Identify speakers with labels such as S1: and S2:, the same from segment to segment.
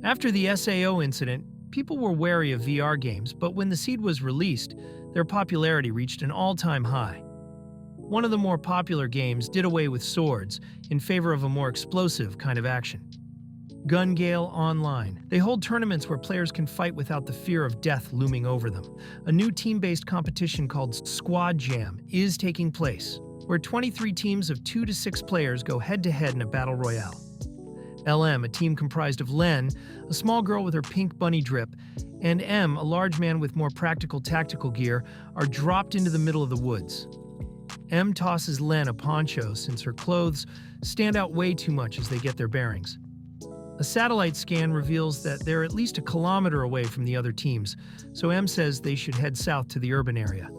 S1: After the SAO incident, people were wary of VR games, but when the seed was released, their popularity reached an all-time high. One of the more popular games did away with swords in favor of a more explosive kind of action. Gun Gale Online. They hold tournaments where players can fight without the fear of death looming over them. A new team-based competition called Squad Jam is taking place, where 23 teams of 2 to 6 players go head-to-head in a battle royale. LM, a team comprised of Len, a small girl with her pink bunny drip, and M, a large man with more practical tactical gear, are dropped into the middle of the woods. M tosses Len a poncho since her clothes stand out way too much as they get their bearings. A satellite scan reveals that they're at least a kilometer away from the other teams, so M says they should head south to the urban area.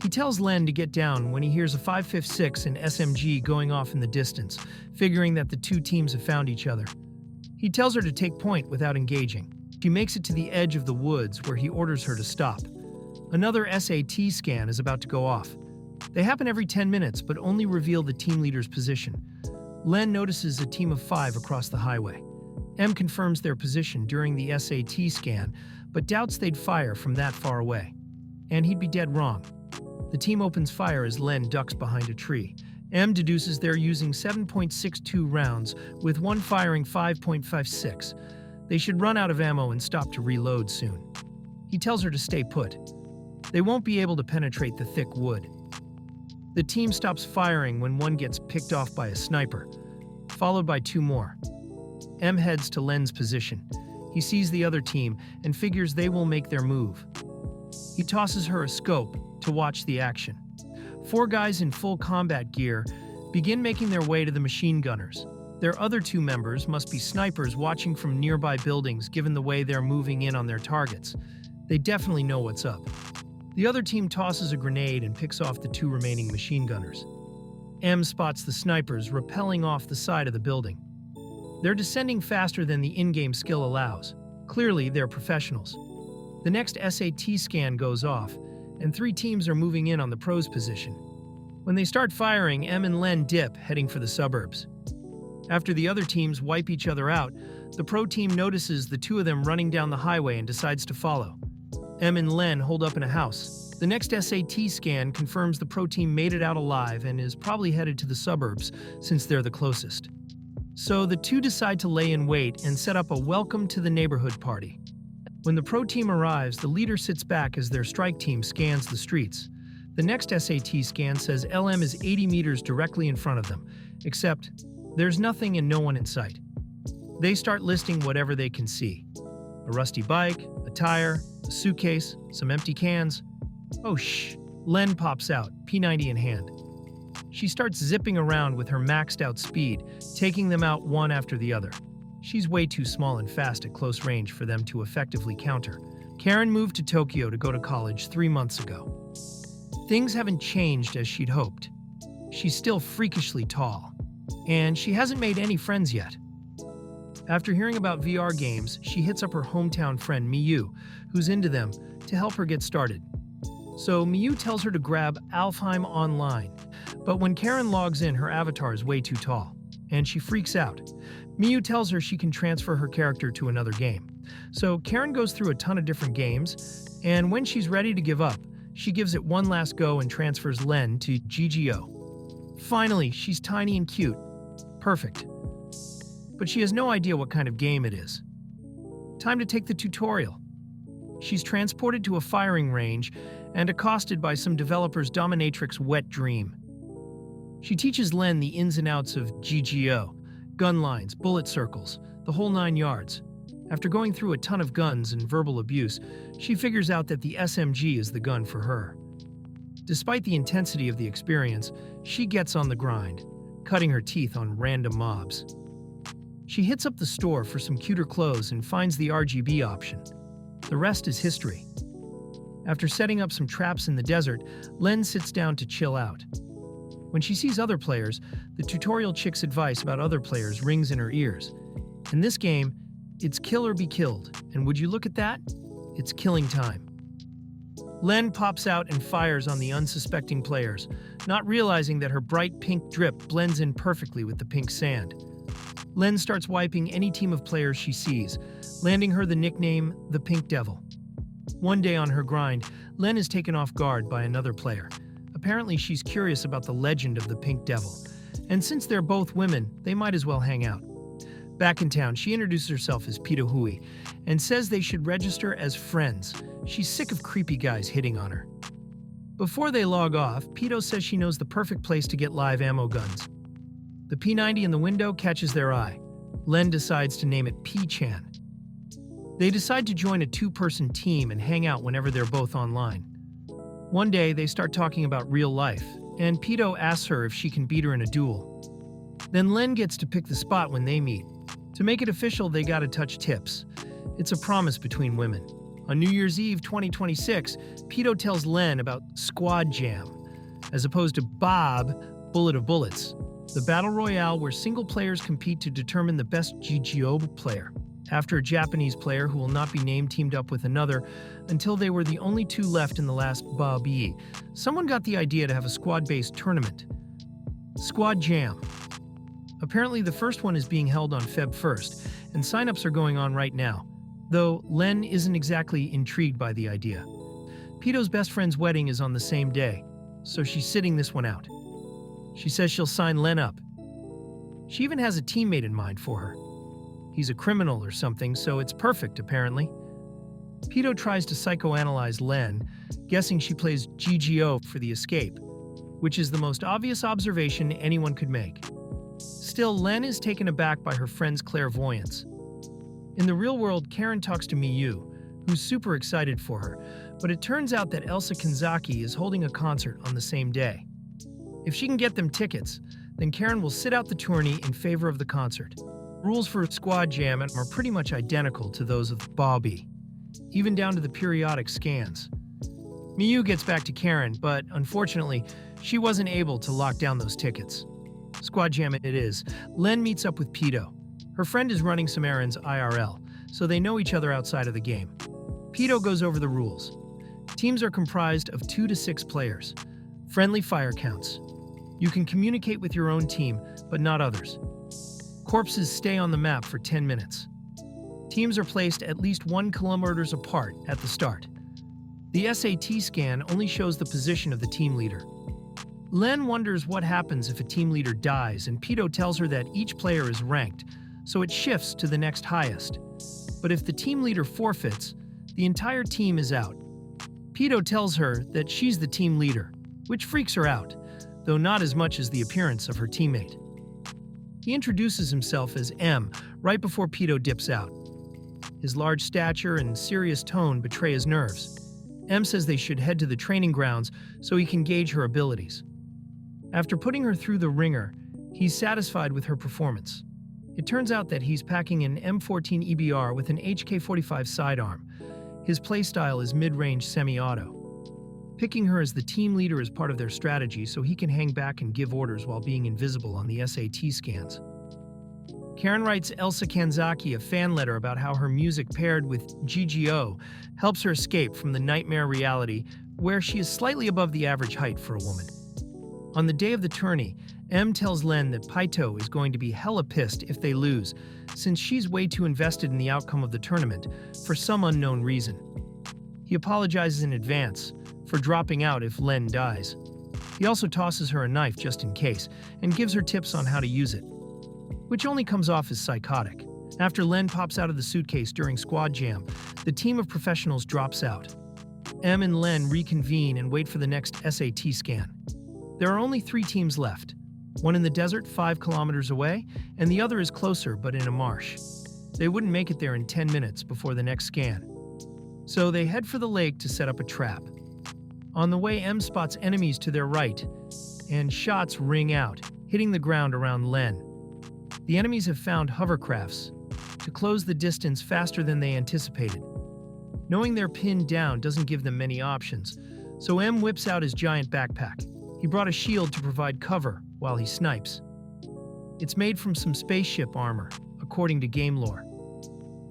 S1: He tells Len to get down when he hears a 5.56 and SMG going off in the distance, figuring that the two teams have found each other. He tells her to take point without engaging. She makes it to the edge of the woods where he orders her to stop. Another SAT scan is about to go off. They happen every 10 minutes but only reveal the team leader's position. Len notices a team of 5 across the highway. M confirms their position during the SAT scan, but doubts they'd fire from that far away. And he'd be dead wrong. The team opens fire as Len ducks behind a tree. M deduces they're using 7.62 rounds, with one firing 5.56. They should run out of ammo and stop to reload soon. He tells her to stay put. They won't be able to penetrate the thick wood. The team stops firing when one gets picked off by a sniper, followed by 2 more. M heads to Len's position. He sees the other team and figures they will make their move. He tosses her a scope to watch the action. 4 guys in full combat gear begin making their way to the machine gunners. Their other 2 members must be snipers watching from nearby buildings given the way they're moving in on their targets. They definitely know what's up. The other team tosses a grenade and picks off the 2 remaining machine gunners. M spots the snipers rappelling off the side of the building. They're descending faster than the in-game skill allows. Clearly, they're professionals. The next SAT scan goes off, and 3 teams are moving in on the pros position. When they start firing, M and Len dip, heading for the suburbs. After the other teams wipe each other out, the pro team notices the 2 of them running down the highway and decides to follow. M and Len hold up in a house. The next SAT scan confirms the pro team made it out alive and is probably headed to the suburbs since they're the closest. So the 2 decide to lay in wait and set up a welcome to the neighborhood party. When the pro team arrives, the leader sits back as their strike team scans the streets. The next SAT scan says LM is 80 meters directly in front of them, except there's nothing and no one in sight. They start listing whatever they can see. A rusty bike, a tire, a suitcase, some empty cans. Oh shh, Len pops out, P90 in hand. She starts zipping around with her maxed out speed, taking them out one after the other. She's way too small and fast at close range for them to effectively counter. Karen moved to Tokyo to go to college 3 months ago. Things haven't changed as she'd hoped. She's still freakishly tall, and she hasn't made any friends yet. After hearing about VR games, she hits up her hometown friend Miyu, who's into them, to help her get started. So Miyu tells her to grab Alfheim Online, but when Karen logs in, her avatar is way too tall, and she freaks out. Miyu tells her she can transfer her character to another game. So Karen goes through a ton of different games, and when she's ready to give up, she gives it one last go and transfers Len to GGO. Finally, she's tiny and cute. Perfect. But she has no idea what kind of game it is. Time to take the tutorial. She's transported to a firing range and accosted by some developer's dominatrix wet dream. She teaches Len the ins and outs of GGO, gun lines, bullet circles, the whole 9 yards. After going through a ton of guns and verbal abuse, she figures out that the SMG is the gun for her. Despite the intensity of the experience, she gets on the grind, cutting her teeth on random mobs. She hits up the store for some cuter clothes and finds the RGB option. The rest is history. After setting up some traps in the desert, Len sits down to chill out. When she sees other players, the tutorial chick's advice about other players rings in her ears. In this game, it's kill or be killed, and would you look at that? It's killing time. Len pops out and fires on the unsuspecting players, not realizing that her bright pink drip blends in perfectly with the pink sand. Len starts wiping any team of players she sees, landing her the nickname the Pink Devil. One day on her grind, Len is taken off guard by another player. Apparently she's curious about the legend of the Pink Devil, and since they're both women, they might as well hang out. Back in town, she introduces herself as Pito Hui and says they should register as friends. She's sick of creepy guys hitting on her. Before they log off, Pito says she knows the perfect place to get live ammo guns. The P90 in the window catches their eye. Len decides to name it P-Chan. They decide to join a two-person team and hang out whenever they're both online. One day, they start talking about real life, and Pito asks her if she can beat her in a duel. Then Len gets to pick the spot when they meet. To make it official, they gotta touch tips. It's a promise between women. On New Year's Eve 2026, Pito tells Len about Squad Jam, as opposed to Bob, Bullet of Bullets, the battle royale where single players compete to determine the best GGO player. After a Japanese player who will not be named teamed up with another until they were the only two left in the last Ba-Bi, someone got the idea to have a squad-based tournament. Squad Jam. Apparently the first one is being held on Feb 1st, and sign-ups are going on right now, though Len isn't exactly intrigued by the idea. Pito's best friend's wedding is on the same day, so she's sitting this one out. She says she'll sign Len up. She even has a teammate in mind for her. He's a criminal or something, so it's perfect, apparently. Pito tries to psychoanalyze Len, guessing she plays GGO for the escape, which is the most obvious observation anyone could make. Still, Len is taken aback by her friend's clairvoyance. In the real world, Karen talks to Miyu, who's super excited for her, but it turns out that Elsa Kanzaki is holding a concert on the same day. If she can get them tickets, then Karen will sit out the tourney in favor of the concert. Rules for Squad Jam are pretty much identical to those of Ba-Bi, even down to the periodic scans. Miyu gets back to Karen, but unfortunately, she wasn't able to lock down those tickets. Squad Jam it is. Len meets up with Pito. Her friend is running some errands IRL, so they know each other outside of the game. Pito goes over the rules. Teams are comprised of 2 to 6 players. Friendly fire counts. You can communicate with your own team, but not others. Corpses stay on the map for 10 minutes. Teams are placed at least 1 kilometers apart at the start. The SAT scan only shows the position of the team leader. Len wonders what happens if a team leader dies, and Pito tells her that each player is ranked, so it shifts to the next highest. But if the team leader forfeits, the entire team is out. Pito tells her that she's the team leader, which freaks her out, though not as much as the appearance of her teammate. He introduces himself as M right before Pito dips out. His large stature and serious tone betray his nerves. M says they should head to the training grounds so he can gauge her abilities. After putting her through the ringer, he's satisfied with her performance. It turns out that he's packing an M14 EBR with an HK45 sidearm. His playstyle is mid-range semi-auto. Picking her as the team leader is part of their strategy so he can hang back and give orders while being invisible on the SAT scans. Karen writes Elsa Kanzaki a fan letter about how her music paired with GGO helps her escape from the nightmare reality where she is slightly above the average height for a woman. On the day of the tourney, M tells Len that Pito is going to be hella pissed if they lose, since she's way too invested in the outcome of the tournament for some unknown reason. He apologizes in advance for dropping out if Len dies. He also tosses her a knife just in case and gives her tips on how to use it, which only comes off as psychotic. After Len pops out of the suitcase during Squad Jam, the team of professionals drops out. M and Len reconvene and wait for the next SAT scan. There are only 3 teams left, one in the desert 5 kilometers away, and the other is closer but in a marsh. They wouldn't make it there in 10 minutes before the next scan. So they head for the lake to set up a trap. On the way, M spots enemies to their right, and shots ring out, hitting the ground around Len. The enemies have found hovercrafts to close the distance faster than they anticipated. Knowing they're pinned down doesn't give them many options, so M whips out his giant backpack. He brought a shield to provide cover while he snipes. It's made from some spaceship armor, according to game lore.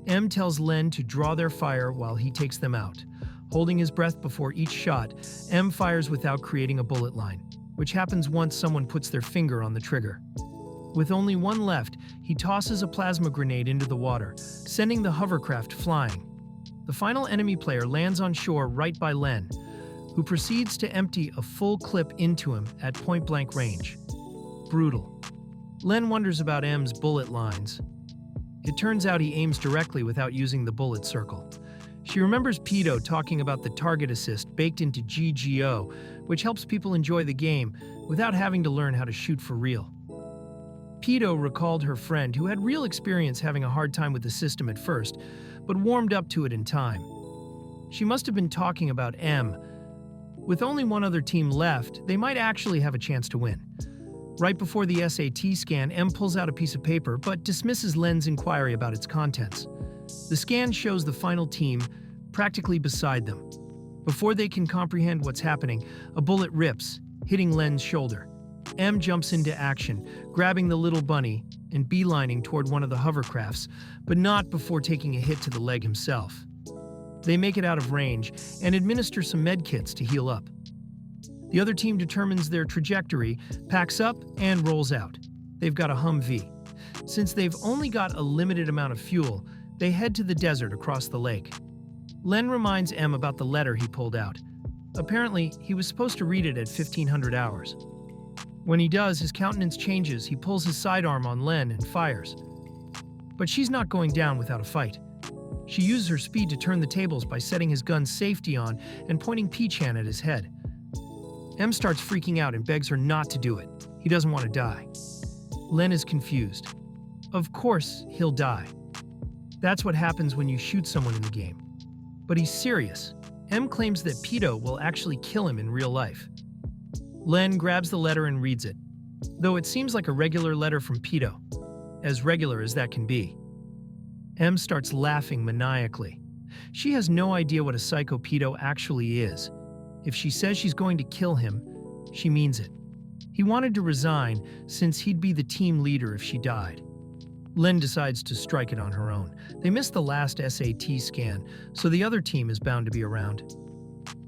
S1: M tells Len to draw their fire while he takes them out. Holding his breath before each shot, M fires without creating a bullet line, which happens once someone puts their finger on the trigger. With only one left, he tosses a plasma grenade into the water, sending the hovercraft flying. The final enemy player lands on shore right by Len, who proceeds to empty a full clip into him at point-blank range. Brutal. Len wonders about M's bullet lines. It turns out he aims directly without using the bullet circle. She remembers Pedo talking about the target assist baked into GGO, which helps people enjoy the game without having to learn how to shoot for real. Pedo recalled her friend who had real experience having a hard time with the system at first, but warmed up to it in time. She must have been talking about M. With only one other team left, they might actually have a chance to win. Right before the SAT scan, M pulls out a piece of paper but dismisses Len's inquiry about its contents. The scan shows the final team practically beside them. Before they can comprehend what's happening, a bullet rips, hitting Len's shoulder. M jumps into action, grabbing the little bunny and beelining toward one of the hovercrafts, but not before taking a hit to the leg himself. They make it out of range and administer some medkits to heal up. The other team determines their trajectory, packs up, and rolls out. They've got a Humvee. Since they've only got a limited amount of fuel, they head to the desert across the lake. Len reminds M about the letter he pulled out. Apparently, he was supposed to read it at 1500 hours. When he does, his countenance changes, he pulls his sidearm on Len and fires. But she's not going down without a fight. She uses her speed to turn the tables by setting his gun's safety on and pointing P-Chan at his head. M starts freaking out and begs her not to do it. He doesn't want to die. Len is confused. Of course, he'll die. That's what happens when you shoot someone in the game. But he's serious. M claims that Pedo will actually kill him in real life. Len grabs the letter and reads it, though it seems like a regular letter from Pedo, as regular as that can be. M starts laughing maniacally. She has no idea what a psycho Pedo actually is. If she says she's going to kill him, she means it. He wanted to resign since he'd be the team leader if she died. Len decides to strike it on her own. They missed the last SAT scan, so the other team is bound to be around.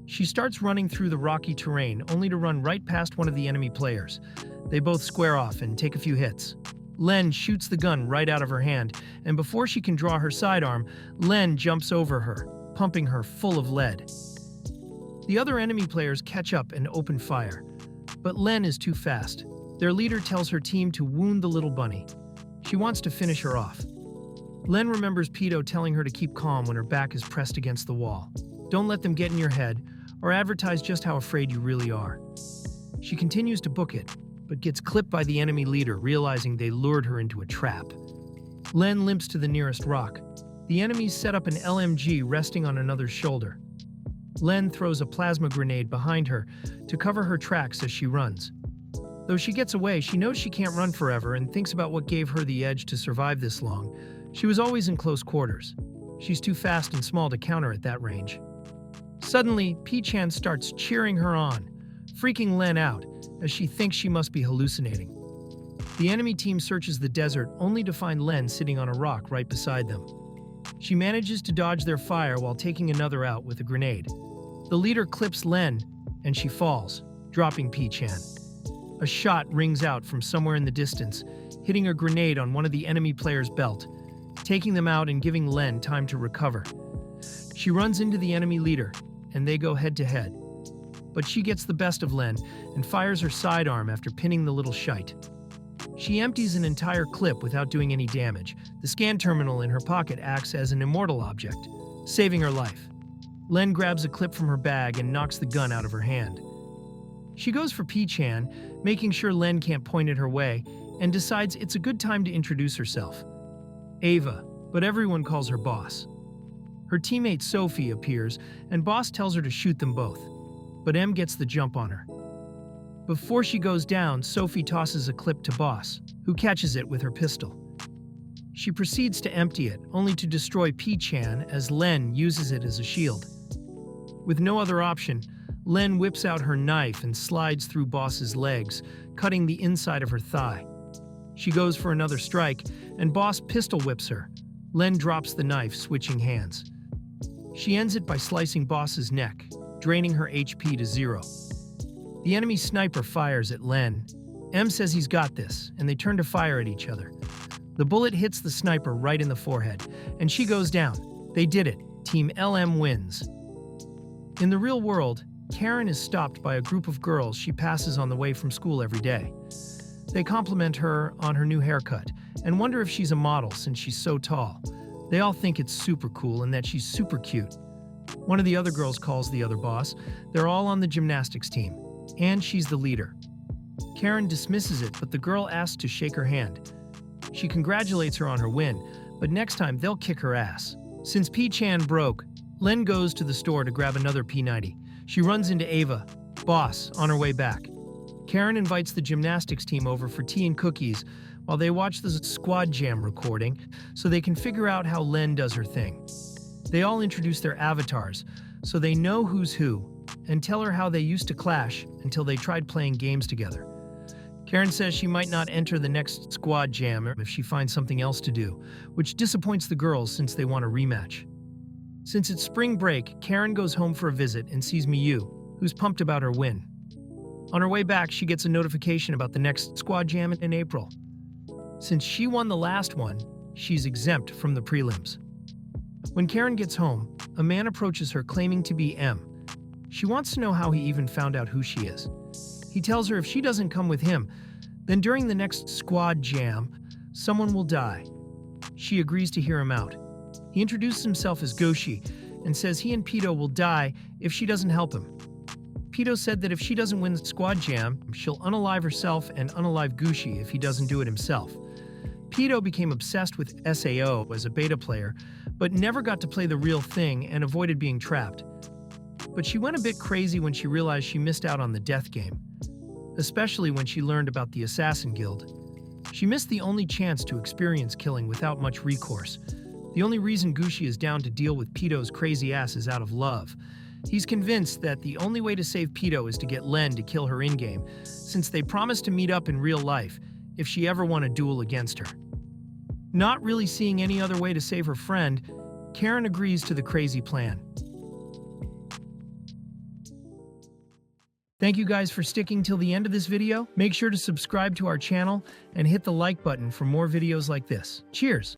S1: She starts running through the rocky terrain, only to run right past one of the enemy players. They both square off and take a few hits. Len shoots the gun right out of her hand, and before she can draw her sidearm, Len jumps over her, pumping her full of lead. The other enemy players catch up and open fire, but Len is too fast. Their leader tells her team to wound the little bunny. She wants to finish her off. Len remembers Pedo telling her to keep calm when her back is pressed against the wall. Don't let them get in your head, or advertise just how afraid you really are. She continues to book it, but gets clipped by the enemy leader, realizing they lured her into a trap. Len limps to the nearest rock. The enemies set up an LMG resting on another's shoulder. Len throws a plasma grenade behind her to cover her tracks as she runs. Though she gets away, she knows she can't run forever and thinks about what gave her the edge to survive this long. She was always in close quarters. She's too fast and small to counter at that range. Suddenly, P-Chan starts cheering her on, freaking Len out as she thinks she must be hallucinating. The enemy team searches the desert only to find Len sitting on a rock right beside them. She manages to dodge their fire while taking another out with a grenade. The leader clips Len, and she falls, dropping P-Chan. A shot rings out from somewhere in the distance, hitting a grenade on one of the enemy players' belt, taking them out and giving Len time to recover. She runs into the enemy leader, and they go head-to-head. But she gets the best of Len and fires her sidearm after pinning the little shite. She empties an entire clip without doing any damage. The scan terminal in her pocket acts as an immortal object, saving her life. Len grabs a clip from her bag and knocks the gun out of her hand. She goes for P-Chan, making sure Len can't point it her way, and decides it's a good time to introduce herself. Ava, but everyone calls her Boss. Her teammate Sophie appears, and Boss tells her to shoot them both, but M gets the jump on her. Before she goes down, Sophie tosses a clip to Boss, who catches it with her pistol. She proceeds to empty it, only to destroy P-Chan as Len uses it as a shield. With no other option, Len whips out her knife and slides through Boss's legs, cutting the inside of her thigh. She goes for another strike, and Boss pistol whips her. Len drops the knife, switching hands. She ends it by slicing Boss's neck, draining her HP to 0. The enemy sniper fires at Len, M says he's got this, and they turn to fire at each other. The bullet hits the sniper right in the forehead, and she goes down. They did it. Team LM wins. In the real world, Karen is stopped by a group of girls she passes on the way from school every day. They compliment her on her new haircut and wonder if she's a model since she's so tall. They all think it's super cool and that she's super cute. One of the other girls calls the other boss. They're all on the gymnastics team, and she's the leader. Karen dismisses it, but the girl asks to shake her hand. She congratulates her on her win, but next time they'll kick her ass. Since P-Chan broke, Len goes to the store to grab another P90. She runs into Ava, boss, on her way back. Karen invites the gymnastics team over for tea and cookies while they watch the Squad Jam recording so they can figure out how Len does her thing. They all introduce their avatars so they know who's who and tell her how they used to clash until they tried playing games together. Karen says she might not enter the next Squad Jam if she finds something else to do, which disappoints the girls since they want a rematch. Since it's spring break, Karen goes home for a visit and sees Miyu, who's pumped about her win. On her way back, she gets a notification about the next Squad Jam in April. Since she won the last one, she's exempt from the prelims. When Karen gets home, a man approaches her claiming to be M. She wants to know how he even found out who she is. He tells her if she doesn't come with him, then during the next Squad Jam, someone will die. She agrees to hear him out. He introduces himself as Goshi and says he and Pito will die if she doesn't help him. Pito said that if she doesn't win the Squad Jam, she'll unalive herself and unalive Gushi if he doesn't do it himself. Pito became obsessed with SAO as a beta player, but never got to play the real thing and avoided being trapped. But she went a bit crazy when she realized she missed out on the death game, especially when she learned about the Assassin Guild. She missed the only chance to experience killing without much recourse. The only reason Gushi is down to deal with Pito's crazy ass is out of love. He's convinced that the only way to save Pito is to get Len to kill her in-game, since they promised to meet up in real life if she ever won a duel against her. Not really seeing any other way to save her friend, Karen agrees to the crazy plan. Thank you guys for sticking till the end of this video. Make sure to subscribe to our channel and hit the like button for more videos like this. Cheers!